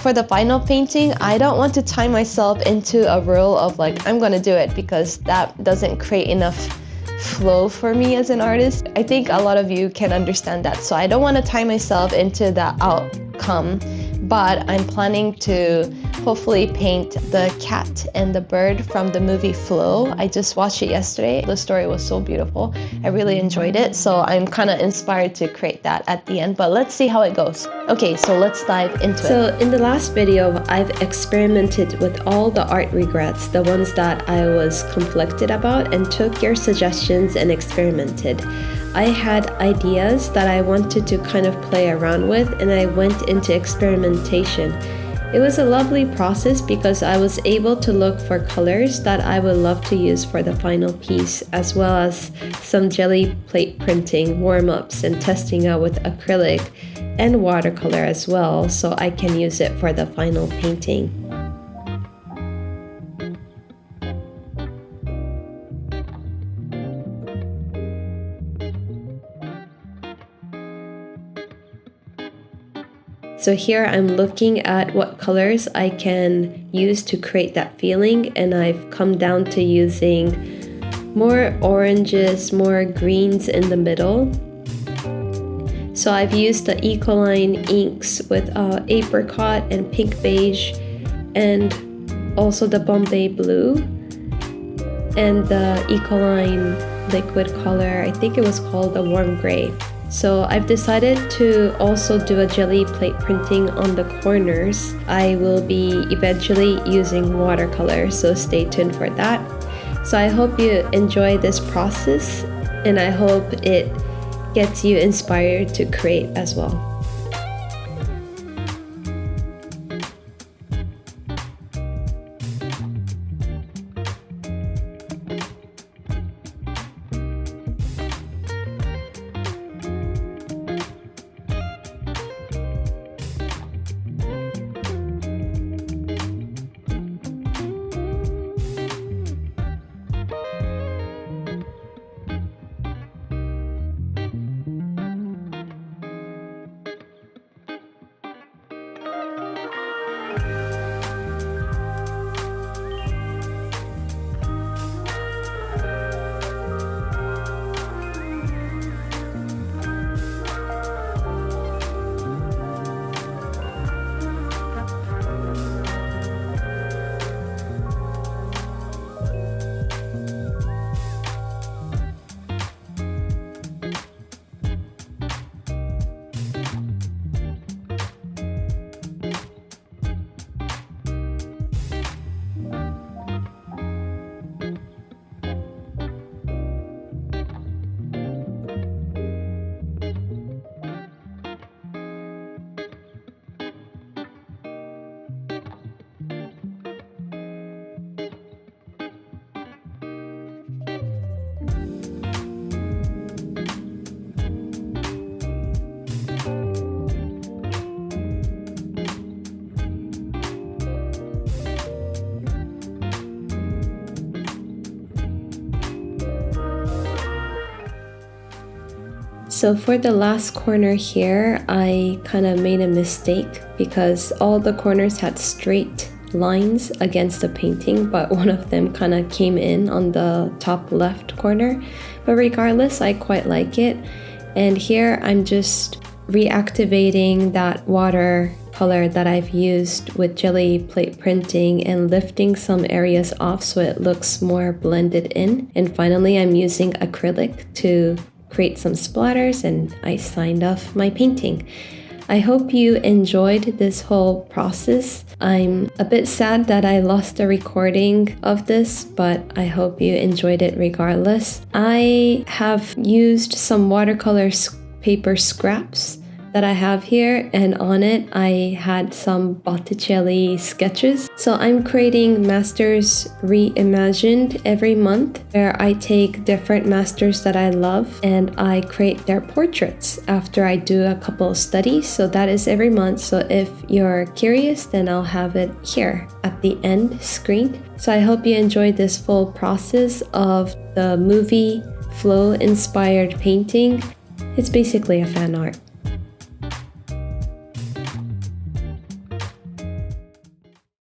for the final painting, I don't want to tie myself into a rule of like, I'm gonna do it, because that doesn't create enough flow for me as an artist. I think a lot of you can understand that. So I don't want to tie myself into the outcome, but I'm planning to hopefully paint the cat and the bird from the movie Flow. I just watched it yesterday. The story was so beautiful. I really enjoyed it. So I'm kind of inspired to create that at the end, but let's see how it goes. Okay, so let's dive into it. So in the last video, I've experimented with all the art regrets, the ones that I was conflicted about, and took your suggestions and experimented. I had ideas that I wanted to kind of play around with, and I went into experimentation. It was a lovely process because I was able to look for colors that I would love to use for the final piece, as well as some Gelli Plate printing, warm-ups, and testing out with acrylic and watercolor as well, so I can use it for the final painting. So here I'm looking at what colors I can use to create that feeling, and I've come down to using more oranges, more greens in the middle. So I've used the Ecoline inks with apricot and pink beige, and also the Bombay Blue, and the Ecoline liquid color, I think it was called the warm gray. So I've decided to also do a Gelli Plate printing on the corners. I will be eventually using watercolor, so stay tuned for that. So I hope you enjoy this process, and I hope it gets you inspired to create as well. So for the last corner here, I kind of made a mistake because all the corners had straight lines against the painting, but one of them kind of came in on the top left corner. But regardless, I quite like it. And here I'm just reactivating that watercolor that I've used with Gelli Plate printing and lifting some areas off so it looks more blended in. And finally, I'm using acrylic to create some splatters, and I signed off my painting. I hope you enjoyed this whole process. I'm a bit sad that I lost the recording of this, but I hope you enjoyed it regardless. I have used some watercolor paper scraps that I have here, and on it I had some Botticelli sketches. So I'm creating Masters Reimagined every month, where I take different masters that I love and I create their portraits after I do a couple of studies. So that is every month. So if you're curious, then I'll have it here at the end screen. So I hope you enjoyed this full process of the movie Flow inspired painting. It's basically a fan art.